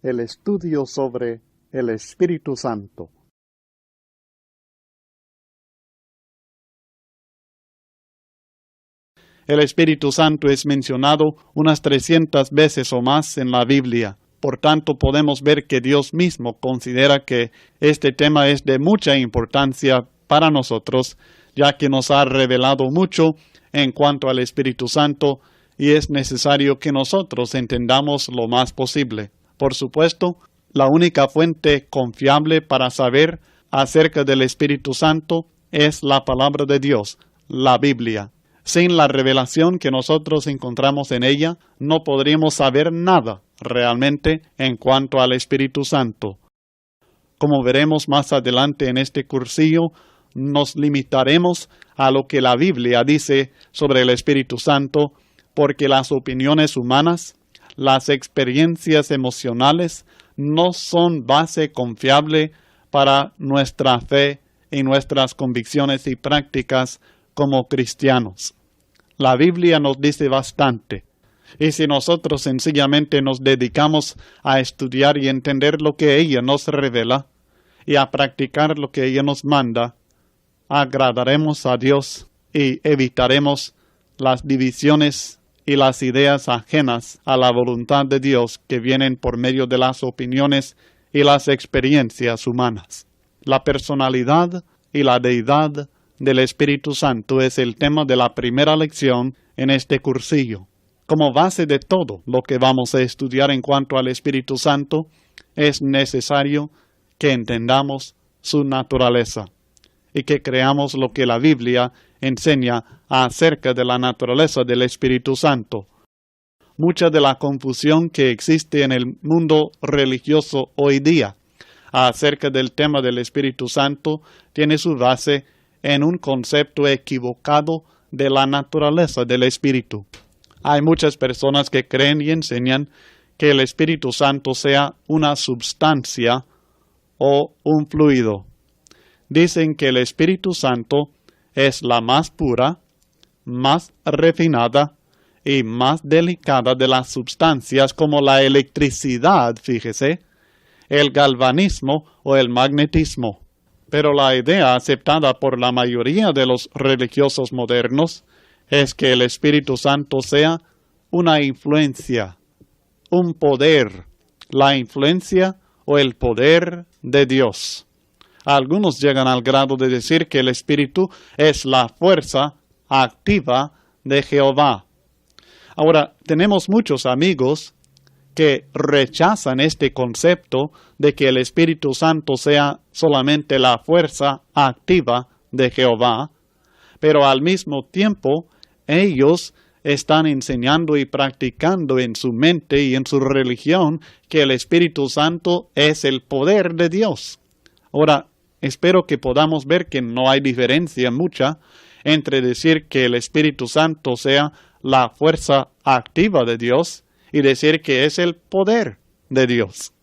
el estudio sobre el Espíritu Santo. El Espíritu Santo es mencionado unas 300 veces o más en la Biblia. Por tanto, podemos ver que Dios mismo considera que este tema es de mucha importancia para nosotros, ya que nos ha revelado mucho en cuanto al Espíritu Santo y es necesario que nosotros entendamos lo más posible. Por supuesto, la única fuente confiable para saber acerca del Espíritu Santo es la palabra de Dios, la Biblia. Sin la revelación que nosotros encontramos en ella, no podríamos saber nada realmente en cuanto al Espíritu Santo. Como veremos más adelante en este cursillo, nos limitaremos a lo que la Biblia dice sobre el Espíritu Santo, porque las opiniones humanas, las experiencias emocionales, no son base confiable para nuestra fe y nuestras convicciones y prácticas como cristianos. La Biblia nos dice bastante, y si nosotros sencillamente nos dedicamos a estudiar y entender lo que ella nos revela, y a practicar lo que ella nos manda, agradaremos a Dios y evitaremos las divisiones y las ideas ajenas a la voluntad de Dios que vienen por medio de las opiniones y las experiencias humanas. La personalidad y la deidad del Espíritu Santo es el tema de la primera lección en este cursillo. Como base de todo lo que vamos a estudiar en cuanto al Espíritu Santo, es necesario que entendamos su naturaleza y que creamos lo que la Biblia enseña acerca de la naturaleza del Espíritu Santo. Mucha de la confusión que existe en el mundo religioso hoy día acerca del tema del Espíritu Santo tiene su base en un concepto equivocado de la naturaleza del Espíritu. Hay muchas personas que creen y enseñan que el Espíritu Santo sea una substancia o un fluido. Dicen que el Espíritu Santo es la más pura, más refinada y más delicada de las sustancias como la electricidad, fíjese, el galvanismo o el magnetismo. Pero la idea aceptada por la mayoría de los religiosos modernos es que el Espíritu Santo sea una influencia, un poder, la influencia o el poder de Dios. Algunos llegan al grado de decir que el Espíritu es la fuerza activa de Jehová. Ahora, tenemos muchos amigos que rechazan este concepto de que el Espíritu Santo sea solamente la fuerza activa de Jehová, pero al mismo tiempo ellos están enseñando y practicando en su mente y en su religión que el Espíritu Santo es el poder de Dios. Ahora, espero que podamos ver que no hay diferencia mucha entre decir que el Espíritu Santo sea la fuerza activa de Dios y decir que es el poder de Dios.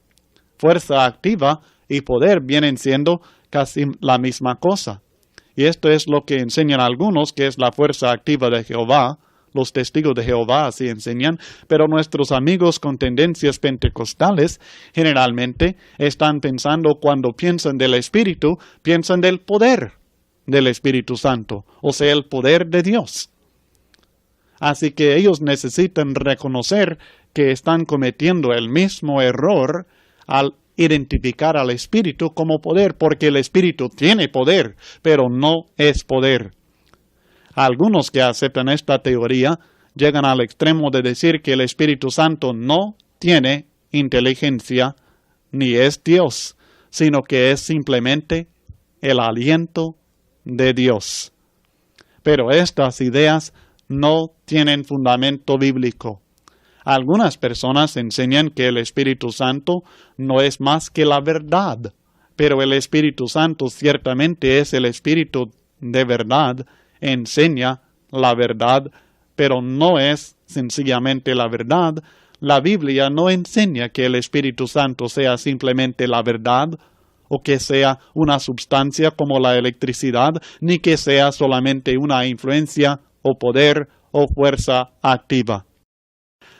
Fuerza activa y poder vienen siendo casi la misma cosa. Y esto es lo que enseñan algunos, que es la fuerza activa de Jehová. Los testigos de Jehová así enseñan, pero nuestros amigos con tendencias pentecostales generalmente están pensando, cuando piensan del Espíritu, piensan del poder del Espíritu Santo, o sea, el poder de Dios. Así que ellos necesitan reconocer que están cometiendo el mismo error al identificar al Espíritu como poder, porque el Espíritu tiene poder, pero no es poder. Algunos que aceptan esta teoría llegan al extremo de decir que el Espíritu Santo no tiene inteligencia ni es Dios, sino que es simplemente el aliento de Dios. Pero estas ideas no tienen fundamento bíblico. Algunas personas enseñan que el Espíritu Santo no es más que la verdad, pero el Espíritu Santo ciertamente es el Espíritu de verdad, enseña la verdad, pero no es sencillamente la verdad. La Biblia no enseña que el Espíritu Santo sea simplemente la verdad, o que sea una substancia como la electricidad, ni que sea solamente una influencia o poder o fuerza activa.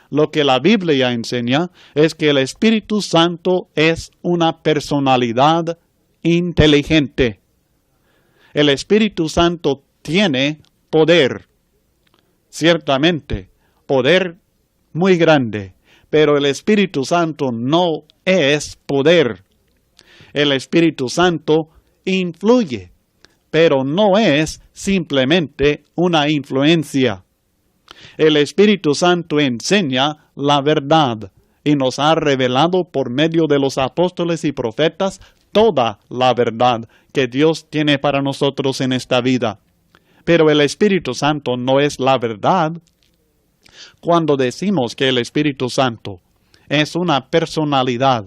Lo que la Biblia enseña es que el Espíritu Santo es una personalidad inteligente. El Espíritu Santo tiene poder, ciertamente, poder muy grande, pero el Espíritu Santo no es poder. El Espíritu Santo influye, pero no es simplemente una influencia. El Espíritu Santo enseña la verdad y nos ha revelado por medio de los apóstoles y profetas toda la verdad que Dios tiene para nosotros en esta vida. Pero el Espíritu Santo no es la verdad. Cuando decimos que el Espíritu Santo es una personalidad,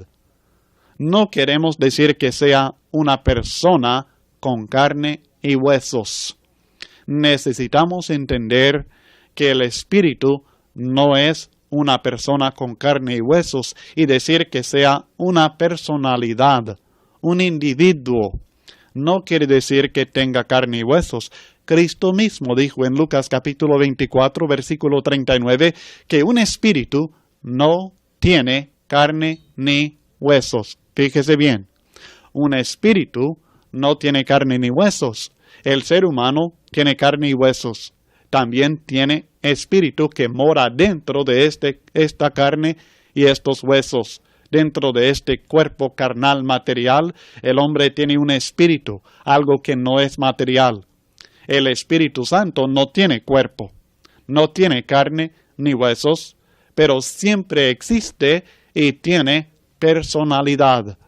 no queremos decir que sea una persona con carne y huesos. Necesitamos entender que el Espíritu no es una persona con carne y huesos y decir que sea una personalidad, un individuo. No quiere decir que tenga carne y huesos. Cristo mismo dijo en Lucas capítulo 24, versículo 39, que un espíritu no tiene carne ni huesos. Fíjese bien, un espíritu no tiene carne ni huesos. El ser humano tiene carne y huesos. También tiene espíritu que mora dentro de esta carne y estos huesos. Dentro de este cuerpo carnal material, el hombre tiene un espíritu, algo que no es material. El Espíritu Santo no tiene cuerpo, no tiene carne ni huesos, pero siempre existe y tiene personalidad.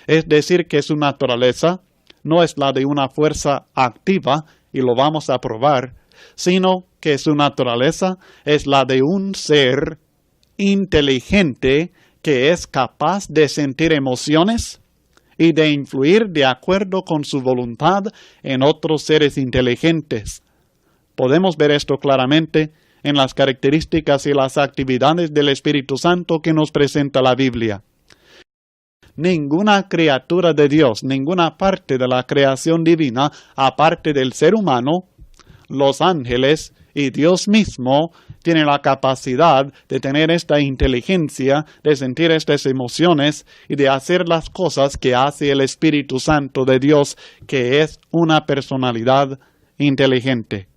Es decir, que su naturaleza no es la de una fuerza activa, y lo vamos a probar, sino que su naturaleza es la de un ser inteligente que es capaz de sentir emociones y de influir de acuerdo con su voluntad en otros seres inteligentes. Podemos ver esto claramente en las características y las actividades del Espíritu Santo que nos presenta la Biblia. Ninguna criatura de Dios, ninguna parte de la creación divina, aparte del ser humano, los ángeles y Dios mismo, tiene la capacidad de tener esta inteligencia, de sentir estas emociones y de hacer las cosas que hace el Espíritu Santo de Dios, que es una personalidad inteligente.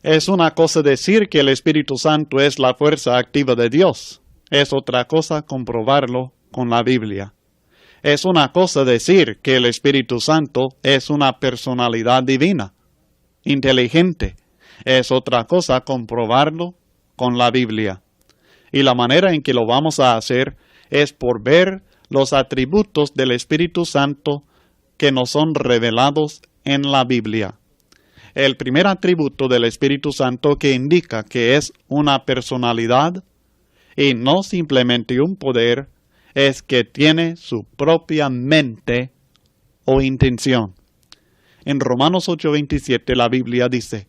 Es una cosa decir que el Espíritu Santo es la fuerza activa de Dios. Es otra cosa comprobarlo con la Biblia. Es una cosa decir que el Espíritu Santo es una personalidad divina, inteligente. Es otra cosa comprobarlo con la Biblia. Y la manera en que lo vamos a hacer es por ver los atributos del Espíritu Santo que nos son revelados en la Biblia. El primer atributo del Espíritu Santo que indica que es una personalidad y no simplemente un poder, es que tiene su propia mente o intención. En Romanos 8:27 la Biblia dice: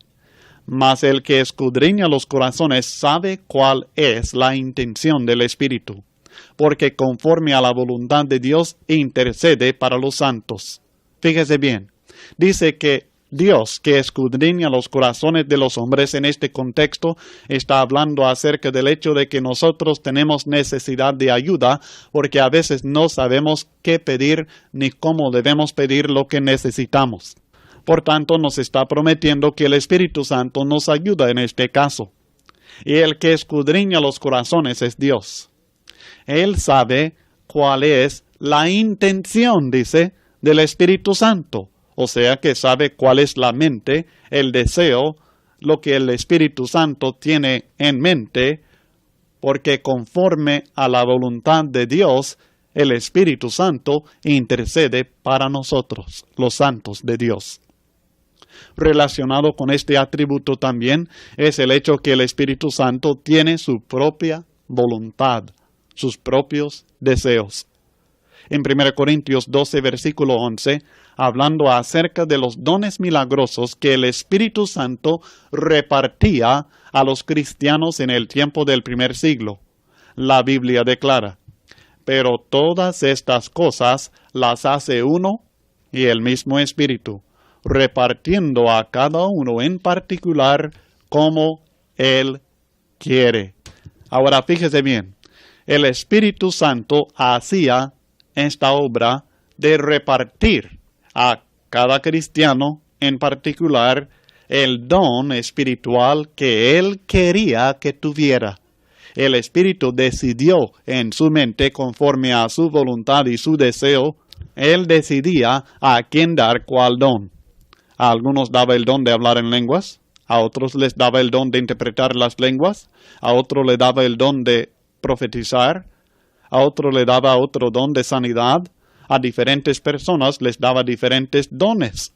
mas el que escudriña los corazones sabe cuál es la intención del Espíritu, porque conforme a la voluntad de Dios intercede para los santos. Fíjese bien, dice que Dios, que escudriña los corazones de los hombres, en este contexto está hablando acerca del hecho de que nosotros tenemos necesidad de ayuda, porque a veces no sabemos qué pedir ni cómo debemos pedir lo que necesitamos. Por tanto, nos está prometiendo que el Espíritu Santo nos ayuda en este caso. Y el que escudriña los corazones es Dios. Él sabe cuál es la intención, dice, del Espíritu Santo. O sea que sabe cuál es la mente, el deseo, lo que el Espíritu Santo tiene en mente, porque conforme a la voluntad de Dios, el Espíritu Santo intercede para nosotros, los santos de Dios. Relacionado con este atributo también es el hecho que el Espíritu Santo tiene su propia voluntad, sus propios deseos. En 1 Corintios 12, versículo 11, hablando acerca de los dones milagrosos que el Espíritu Santo repartía a los cristianos en el tiempo del primer siglo, la Biblia declara: pero todas estas cosas las hace uno y el mismo Espíritu, repartiendo a cada uno en particular como Él quiere. Ahora fíjese bien, el Espíritu Santo hacía esta obra de repartir a cada cristiano en particular el don espiritual que Él quería que tuviera. El Espíritu decidió en su mente, conforme a su voluntad y su deseo, Él decidía a quién dar cuál don. A algunos daba el don de hablar en lenguas, a otros les daba el don de interpretar las lenguas, a otro le daba el don de profetizar, a otro le daba otro don de sanidad, a diferentes personas les daba diferentes dones.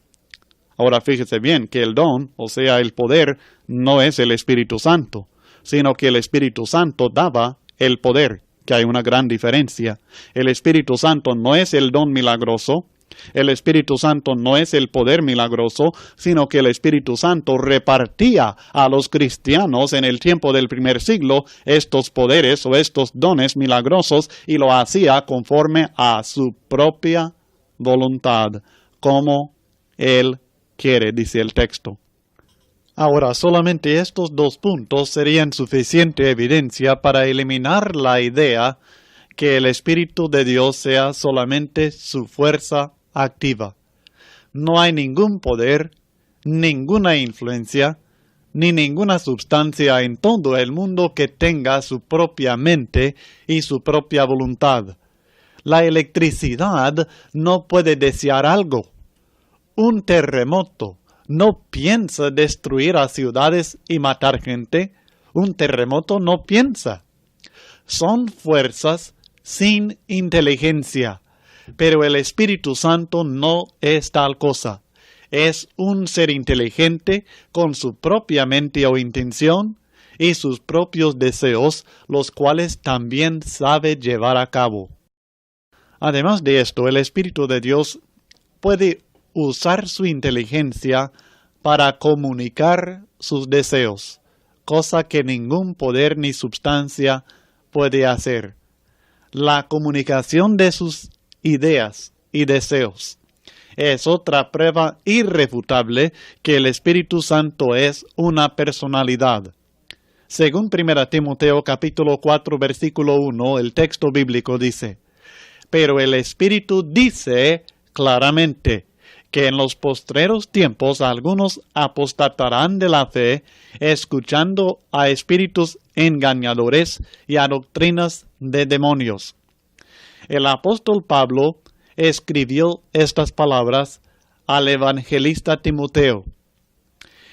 Ahora fíjese bien que el don, o sea el poder, no es el Espíritu Santo, sino que el Espíritu Santo daba el poder, que hay una gran diferencia. El Espíritu Santo no es el don milagroso, el Espíritu Santo no es el poder milagroso, sino que el Espíritu Santo repartía a los cristianos en el tiempo del primer siglo estos poderes o estos dones milagrosos y lo hacía conforme a su propia voluntad, como Él quiere, dice el texto. Ahora, solamente estos dos puntos serían suficiente evidencia para eliminar la idea que el Espíritu de Dios sea solamente su fuerza activa. No hay ningún poder, ninguna influencia, ni ninguna sustancia en todo el mundo que tenga su propia mente y su propia voluntad. La electricidad no puede desear algo. Un terremoto no piensa destruir a ciudades y matar gente. Un terremoto no piensa. Son fuerzas sin inteligencia. Pero el Espíritu Santo no es tal cosa. Es un ser inteligente con su propia mente o intención y sus propios deseos, los cuales también sabe llevar a cabo. Además de esto, el Espíritu de Dios puede usar su inteligencia para comunicar sus deseos, cosa que ningún poder ni substancia puede hacer. La comunicación de sus ideas y deseos es otra prueba irrefutable que el Espíritu Santo es una personalidad. Según 1 Timoteo capítulo 4 versículo 1, el texto bíblico dice: pero el Espíritu dice claramente que en los postreros tiempos algunos apostatarán de la fe, escuchando a espíritus engañadores y a doctrinas de demonios. El apóstol Pablo escribió estas palabras al evangelista Timoteo.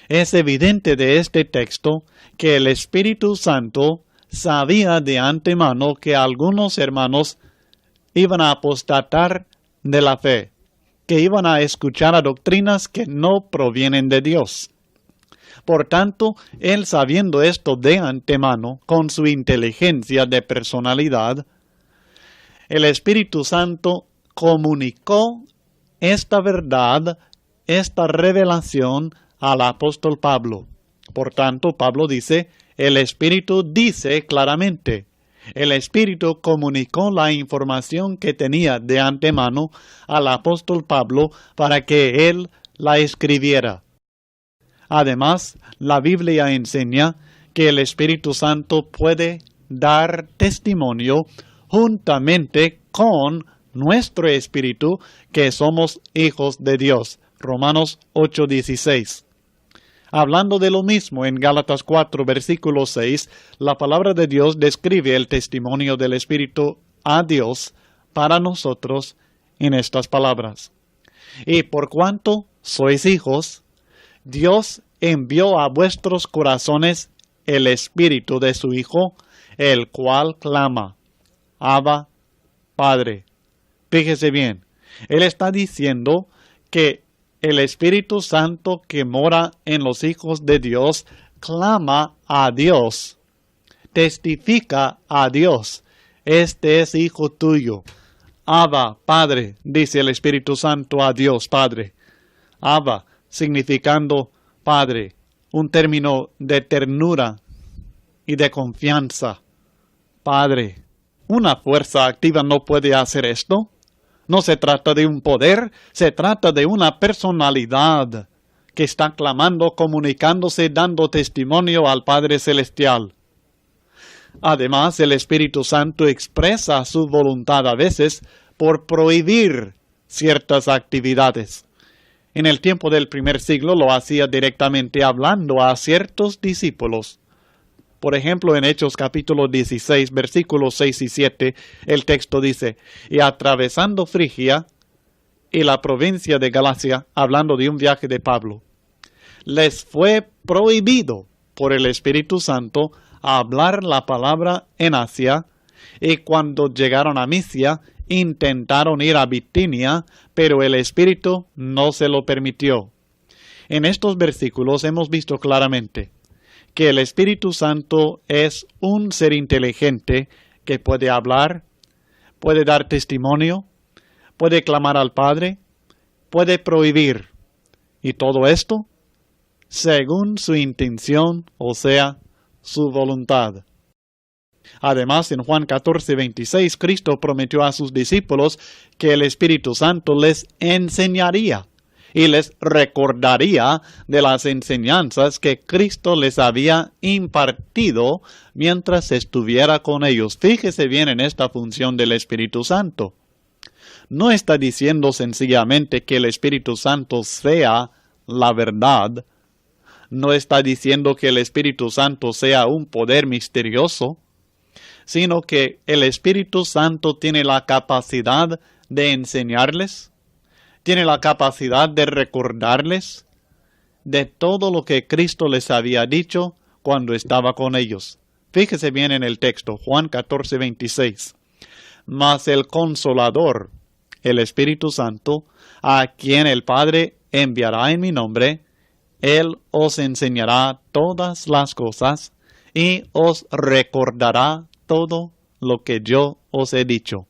Es evidente de este texto que el Espíritu Santo sabía de antemano que algunos hermanos iban a apostatar de la fe, que iban a escuchar a doctrinas que no provienen de Dios. Por tanto, él, sabiendo esto de antemano, con su inteligencia de personalidad, el Espíritu Santo comunicó esta verdad, esta revelación al apóstol Pablo. Por tanto, Pablo dice, el Espíritu dice claramente. El Espíritu comunicó la información que tenía de antemano al apóstol Pablo para que él la escribiera. Además, la Biblia enseña que el Espíritu Santo puede dar testimonio juntamente con nuestro espíritu que somos hijos de Dios. Romanos 8:16. Hablando de lo mismo en Gálatas 4, versículo 6, la palabra de Dios describe el testimonio del Espíritu a Dios para nosotros en estas palabras. Y por cuanto sois hijos, Dios envió a vuestros corazones el Espíritu de su Hijo, el cual clama, Abba, Padre. Fíjese bien, Él está diciendo que el Espíritu Santo que mora en los hijos de Dios clama a Dios, testifica a Dios. Este es hijo tuyo. Abba, Padre, dice el Espíritu Santo a Dios, Padre. Abba, significando Padre, un término de ternura y de confianza. Padre, ¿una fuerza activa no puede hacer esto? No se trata de un poder, se trata de una personalidad que está clamando, comunicándose, dando testimonio al Padre Celestial. Además, el Espíritu Santo expresa su voluntad a veces por prohibir ciertas actividades. En el tiempo del primer siglo lo hacía directamente hablando a ciertos discípulos. Por ejemplo, en Hechos capítulo 16, versículos 6 y 7, el texto dice, y atravesando Frigia y la provincia de Galacia, hablando de un viaje de Pablo, les fue prohibido por el Espíritu Santo hablar la palabra en Asia, y cuando llegaron a Misia, intentaron ir a Bitinia, pero el Espíritu no se lo permitió. En estos versículos hemos visto claramente que el Espíritu Santo es un ser inteligente que puede hablar, puede dar testimonio, puede clamar al Padre, puede prohibir. Y todo esto según su intención, o sea, su voluntad. Además, en Juan 14:26, Cristo prometió a sus discípulos que el Espíritu Santo les enseñaría y les recordaría de las enseñanzas que Cristo les había impartido mientras estuviera con ellos. Fíjese bien en esta función del Espíritu Santo. No está diciendo sencillamente que el Espíritu Santo sea la verdad. No está diciendo que el Espíritu Santo sea un poder misterioso, sino que el Espíritu Santo tiene la capacidad de enseñarles, tiene la capacidad de recordarles de todo lo que Cristo les había dicho cuando estaba con ellos. Fíjese bien en el texto, Juan 14:26. Mas el Consolador, el Espíritu Santo, a quien el Padre enviará en mi nombre, Él os enseñará todas las cosas y os recordará todo lo que yo os he dicho.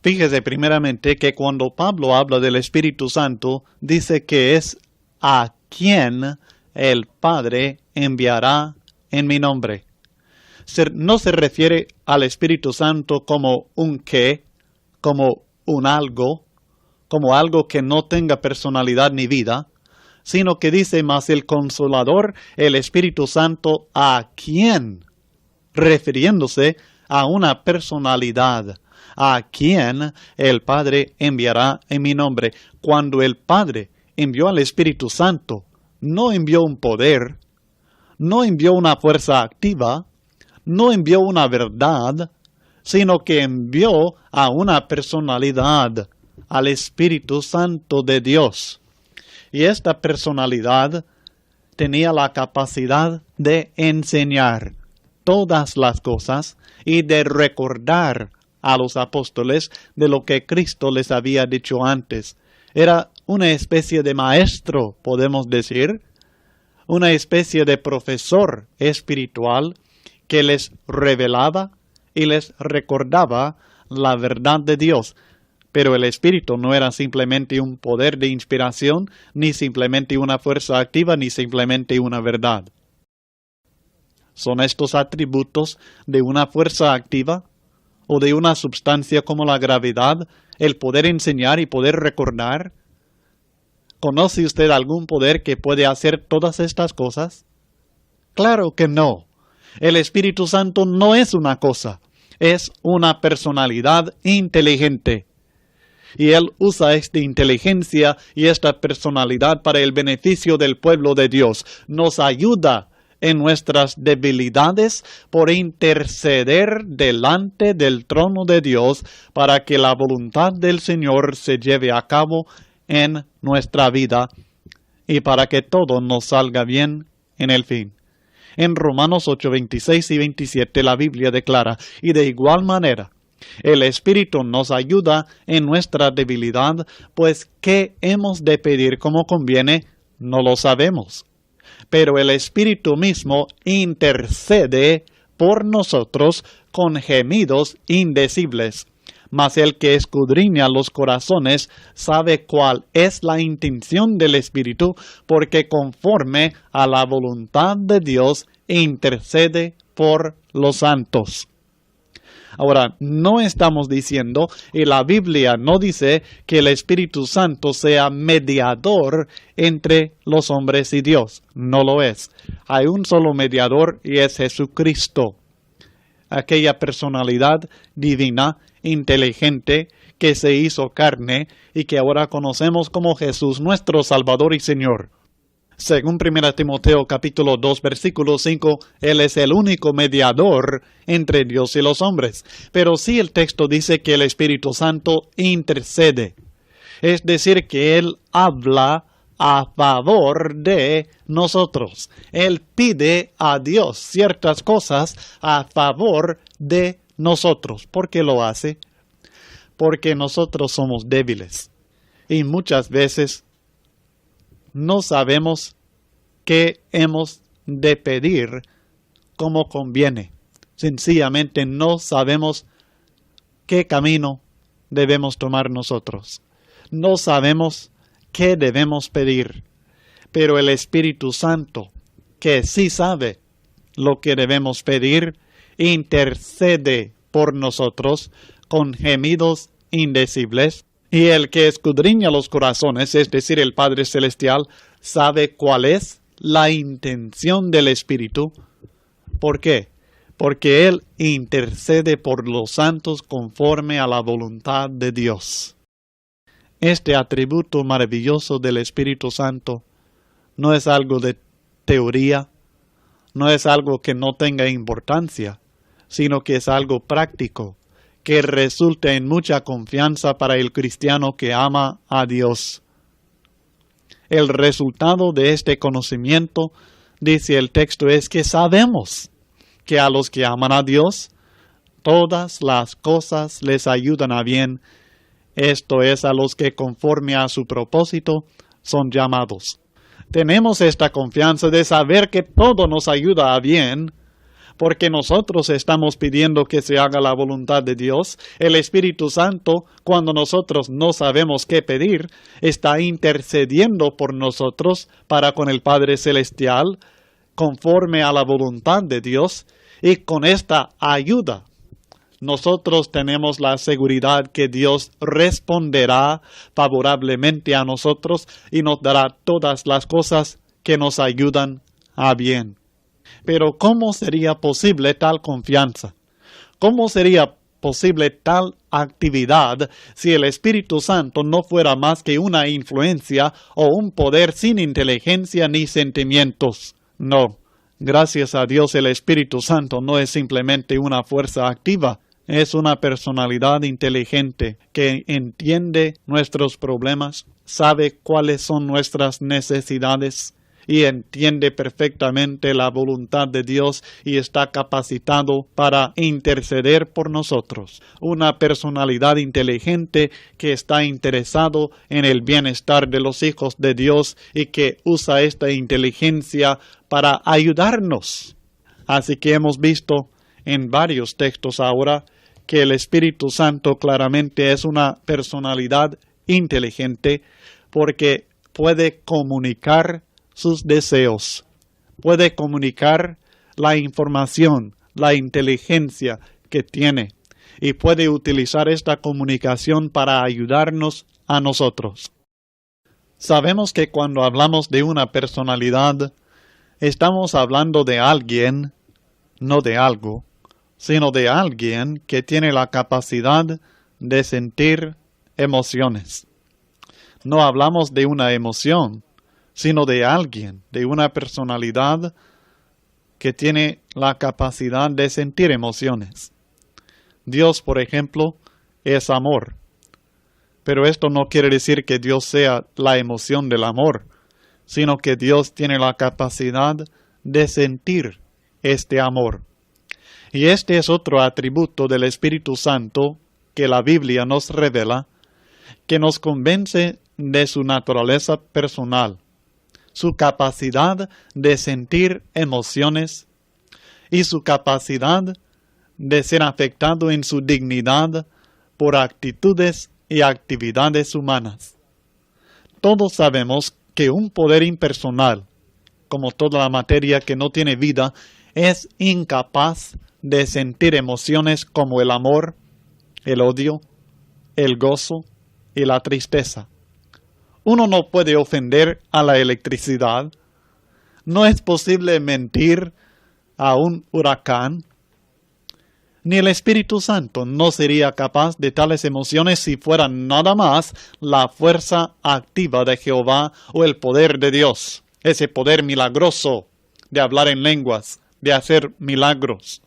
Fíjese primeramente que cuando Pablo habla del Espíritu Santo, dice que es a quien el Padre enviará en mi nombre. No se refiere al Espíritu Santo como un qué, como un algo, como algo que no tenga personalidad ni vida, sino que dice más el Consolador, el Espíritu Santo, a quien, refiriéndose a una personalidad, a quien el Padre enviará en mi nombre. Cuando el Padre envió al Espíritu Santo, no envió un poder, no envió una fuerza activa, no envió una verdad, sino que envió a una personalidad, al Espíritu Santo de Dios. Y esta personalidad tenía la capacidad de enseñar todas las cosas y de recordar a los apóstoles de lo que Cristo les había dicho antes. Era una especie de maestro, podemos decir, una especie de profesor espiritual que les revelaba y les recordaba la verdad de Dios. Pero el Espíritu no era simplemente un poder de inspiración, ni simplemente una fuerza activa, ni simplemente una verdad. ¿Son estos atributos de una fuerza activa o de una sustancia como la gravedad, el poder enseñar y poder recordar? ¿Conoce usted algún poder que puede hacer todas estas cosas? Claro que no. El Espíritu Santo no es una cosa, es una personalidad inteligente. Y Él usa esta inteligencia y esta personalidad para el beneficio del pueblo de Dios. Nos ayuda en nuestras debilidades por interceder delante del trono de Dios para que la voluntad del Señor se lleve a cabo en nuestra vida y para que todo nos salga bien en el fin. En Romanos 8:26 y 27 la Biblia declara, y de igual manera, el Espíritu nos ayuda en nuestra debilidad, pues ¿qué hemos de pedir como conviene? No lo sabemos. Pero el Espíritu mismo intercede por nosotros con gemidos indecibles. Mas el que escudriña los corazones sabe cuál es la intención del Espíritu, porque conforme a la voluntad de Dios intercede por los santos. Ahora, no estamos diciendo, y la Biblia no dice que el Espíritu Santo sea mediador entre los hombres y Dios. No lo es. Hay un solo mediador y es Jesucristo. aquella personalidad divina, inteligente, que se hizo carne y que ahora conocemos como Jesús, nuestro Salvador y Señor. Según 1 Timoteo capítulo 2 versículo 5, Él es el único mediador entre Dios y los hombres. Pero sí el texto dice que el Espíritu Santo intercede. Es decir, que Él habla a favor de nosotros. Él pide a Dios ciertas cosas a favor de nosotros. ¿Por qué lo hace? Porque nosotros somos débiles. Y muchas veces no sabemos qué hemos de pedir como conviene. Sencillamente no sabemos qué camino debemos tomar nosotros. No sabemos qué debemos pedir. Pero el Espíritu Santo, que sí sabe lo que debemos pedir, intercede por nosotros con gemidos indecibles. Y el que escudriña los corazones, es decir, el Padre Celestial, sabe cuál es la intención del Espíritu. ¿Por qué? Porque Él intercede por los santos conforme a la voluntad de Dios. Este atributo maravilloso del Espíritu Santo no es algo de teoría, no es algo que no tenga importancia, sino que es algo práctico, que resulta en mucha confianza para el cristiano que ama a Dios. El resultado de este conocimiento, dice el texto, es que sabemos que a los que aman a Dios, todas las cosas les ayudan a bien. Esto es, a los que conforme a su propósito son llamados. Tenemos esta confianza de saber que todo nos ayuda a bien, porque nosotros estamos pidiendo que se haga la voluntad de Dios. El Espíritu Santo, cuando nosotros no sabemos qué pedir, está intercediendo por nosotros para con el Padre Celestial, conforme a la voluntad de Dios, y con esta ayuda nosotros tenemos la seguridad que Dios responderá favorablemente a nosotros y nos dará todas las cosas que nos ayudan a bien. Pero ¿cómo sería posible tal confianza? ¿Cómo sería posible tal actividad si el Espíritu Santo no fuera más que una influencia o un poder sin inteligencia ni sentimientos? No, gracias a Dios el Espíritu Santo no es simplemente una fuerza activa, es una personalidad inteligente que entiende nuestros problemas, sabe cuáles son nuestras necesidades y entiende perfectamente la voluntad de Dios y está capacitado para interceder por nosotros. Una personalidad inteligente que está interesado en el bienestar de los hijos de Dios y que usa esta inteligencia para ayudarnos. Así que hemos visto en varios textos ahora que el Espíritu Santo claramente es una personalidad inteligente porque puede comunicar sus deseos, puede comunicar la información, la inteligencia que tiene y puede utilizar esta comunicación para ayudarnos a nosotros. Sabemos que cuando hablamos de una personalidad, estamos hablando de alguien, no de algo, sino de alguien que tiene la capacidad de sentir emociones. No hablamos de una emoción, sino de alguien, de una personalidad que tiene la capacidad de sentir emociones. Dios, por ejemplo, es amor. Pero esto no quiere decir que Dios sea la emoción del amor, sino que Dios tiene la capacidad de sentir este amor. Y este es otro atributo del Espíritu Santo que la Biblia nos revela, que nos convence de su naturaleza personal, su capacidad de sentir emociones y su capacidad de ser afectado en su dignidad por actitudes y actividades humanas. Todos sabemos que un poder impersonal, como toda la materia que no tiene vida, es incapaz de sentir emociones como el amor, el odio, el gozo y la tristeza. Uno no puede ofender a la electricidad. No es posible mentir a un huracán. Ni el Espíritu Santo no sería capaz de tales emociones si fuera nada más la fuerza activa de Jehová o el poder de Dios, ese poder milagroso de hablar en lenguas, de hacer milagros.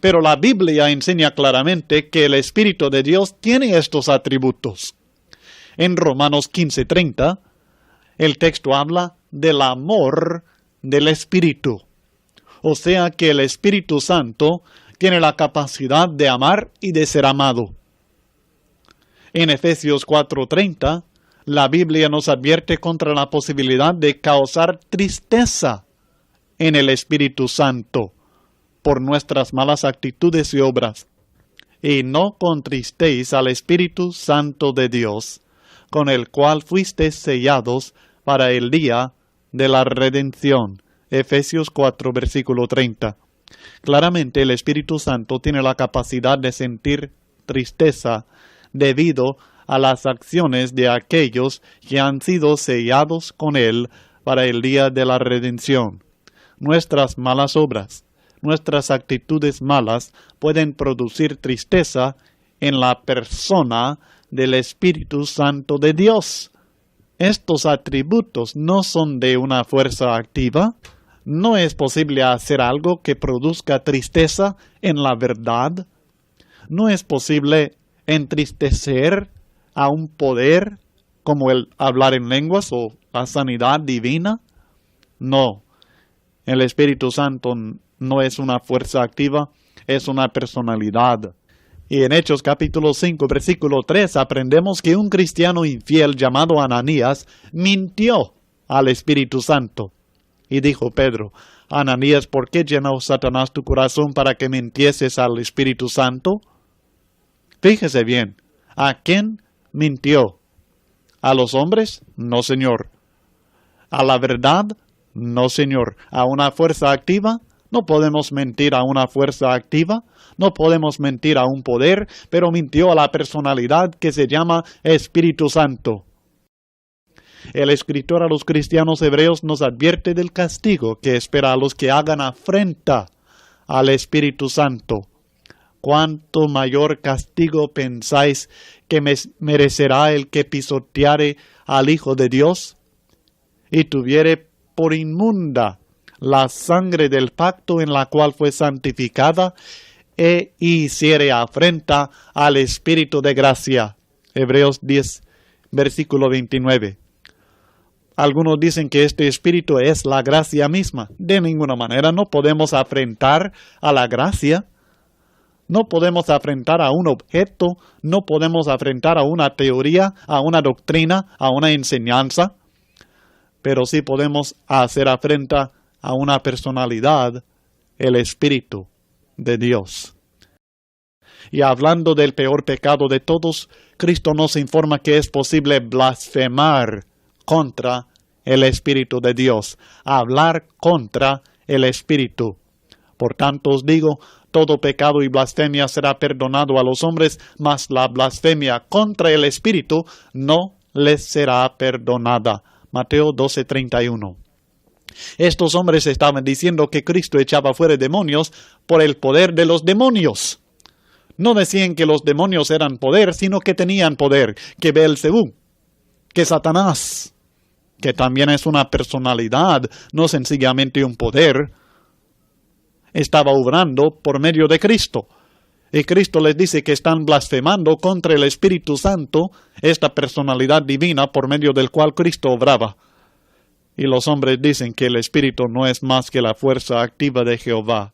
Pero la Biblia enseña claramente que el Espíritu de Dios tiene estos atributos. En Romanos 15:30, el texto habla del amor del Espíritu. O sea que el Espíritu Santo tiene la capacidad de amar y de ser amado. En Efesios 4:30, la Biblia nos advierte contra la posibilidad de causar tristeza en el Espíritu Santo por nuestras malas actitudes y obras. Y no contristéis al Espíritu Santo de Dios, con el cual fuisteis sellados para el día de la redención. Efesios 4, versículo 30. Claramente el Espíritu Santo tiene la capacidad de sentir tristeza debido a las acciones de aquellos que han sido sellados con Él para el día de la redención. Nuestras malas obras, nuestras actitudes malas pueden producir tristeza en la persona del Espíritu Santo de Dios. Estos atributos no son de una fuerza activa. No es posible hacer algo que produzca tristeza en la verdad. No es posible entristecer a un poder como el hablar en lenguas o la sanidad divina. No, el Espíritu Santo no es una fuerza activa, es una personalidad. Y en Hechos capítulo 5, versículo 3, aprendemos que un cristiano infiel llamado Ananías mintió al Espíritu Santo. Y dijo Pedro: Ananías, ¿por qué llenó Satanás tu corazón para que mintieses al Espíritu Santo? Fíjese bien, ¿a quién mintió? ¿A los hombres? No, Señor. ¿A la verdad? No, Señor. ¿A una fuerza activa? No podemos mentir a una fuerza activa. No podemos mentir a un poder, pero mintió a la personalidad que se llama Espíritu Santo. El escritor a los cristianos hebreos nos advierte del castigo que espera a los que hagan afrenta al Espíritu Santo. ¿Cuánto mayor castigo pensáis que merecerá el que pisoteare al Hijo de Dios y tuviere por inmunda la sangre del pacto en la cual fue santificada e hiciere afrenta al Espíritu de gracia? Hebreos 10, versículo 29. Algunos dicen que este Espíritu es la gracia misma. De ninguna manera no podemos afrentar a la gracia. No podemos afrentar a un objeto. No podemos afrentar a una teoría, a una doctrina, a una enseñanza. Pero sí podemos hacer afrenta a una personalidad, el Espíritu de Dios. Y hablando del peor pecado de todos, Cristo nos informa que es posible blasfemar contra el Espíritu de Dios, hablar contra el Espíritu. Por tanto os digo, todo pecado y blasfemia será perdonado a los hombres, mas la blasfemia contra el Espíritu no les será perdonada. Mateo 12:31. Estos hombres estaban diciendo que Cristo echaba fuera demonios por el poder de los demonios. No decían que los demonios eran poder, sino que tenían poder, que Beelzebú, que Satanás, que también es una personalidad, no sencillamente un poder, estaba obrando por medio de Cristo. Y Cristo les dice que están blasfemando contra el Espíritu Santo, esta personalidad divina por medio del cual Cristo obraba. Y los hombres dicen que el Espíritu no es más que la fuerza activa de Jehová.